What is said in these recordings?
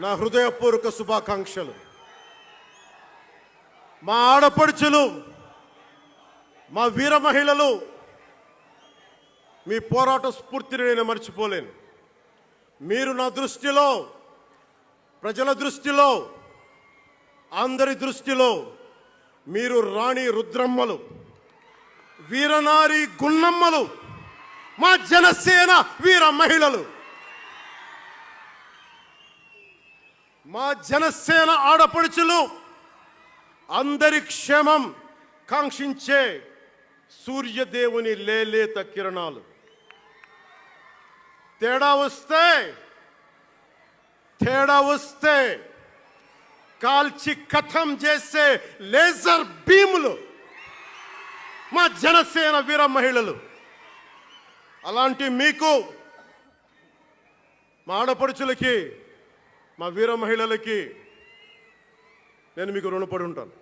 నా హృదయపూర్వక శుభాకాంక్షలు. మా ఆడపడుచులు, మా వీర మహిళలు, మీ పోరాట స్ఫూర్తిని నేను మర్చిపోలేను. మీరు నా దృష్టిలో, ప్రజల దృష్టిలో, అందరి దృష్టిలో మీరు రాణి రుద్రమ్మలు, వీరనారి గున్నమ్మలు, మా జనసేన వీర మహిళలు. మా జనసేన ఆడపడుచులు అందరి క్షేమం కాంక్షించే సూర్యదేవుని లేలేత కిరణాలు. తేడా వస్తే కాల్చి కథం చేసే లేజర్ బీములు మా జనసేన వీర మహిళలు. అలాంటి మీకు, మా ఆడపడుచులకి, మా వీర మహిళలకి నేను మీకు రుణపడి ఉంటాను.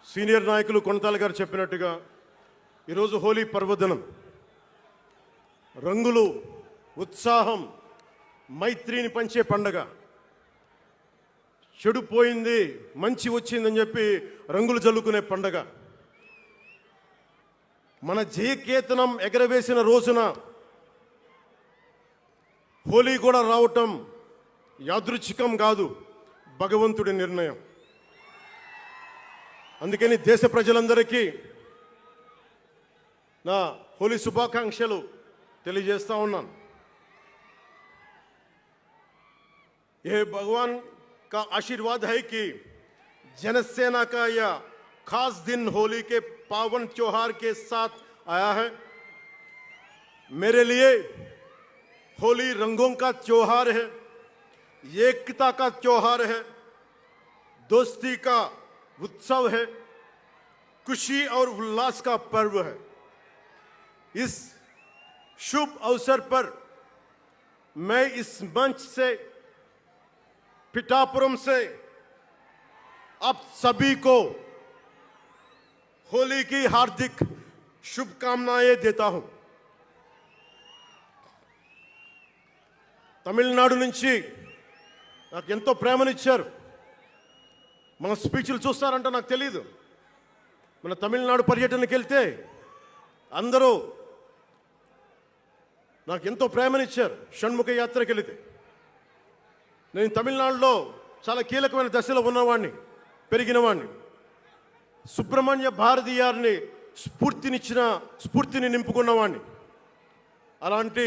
సీనియర్ నాయకులు కొనతాల గారు చెప్పినట్టుగా ఈరోజు హోలీ పర్వదినం. రంగులు, ఉత్సాహం, మైత్రిని పంచే పండగ. చెడు పోయింది, మంచి వచ్చిందని చెప్పి రంగులు జల్లుకునే పండగ. మన జయకేతనం ఎగరవేసిన రోజున హోలీ కూడా రావటం యాదృచ్ఛికం కాదు, భగవంతుడి నిర్ణయం. అందుకని దేశ ప్రజలందరికీ నా హోలీ శుభాకాంక్షలు తెలియజేస్తా ఉన్నాను. ये भगवान का आशीर्वाद है कि जनसेना का यह खास दिन होली के पावन त्योहार के साथ आया है. मेरे लिए होली रंगों का त्योहार है, एकता का त्योहार है, दोस्ती का उत्सव है, खुशी और उल्लास का पर्व है. इस शुभ अवसर पर मैं इस मंच से, पिठापुरम से आप सभी को होली की हार्दिक शुभकामनाएं देता हूं. తమిళనాడు నుంచి నాకు ఎంతో ప్రేమనిచ్చారు. మన స్పీచ్లు చూస్తారంట నాకు తెలియదు. మన తమిళనాడు పర్యటనకి వెళ్తే అందరూ నాకు ఎంతో ప్రేమనిచ్చారు. షణ్ముఖ యాత్రకి వెళితే నేను తమిళనాడులో చాలా కీలకమైన దశలో ఉన్నవాడిని, పెరిగినవాడిని. సుబ్రహ్మణ్య భారతీయారిని స్ఫూర్తిని నింపుకున్నవాడిని. అలాంటి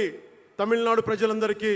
తమిళనాడు ప్రజలందరికీ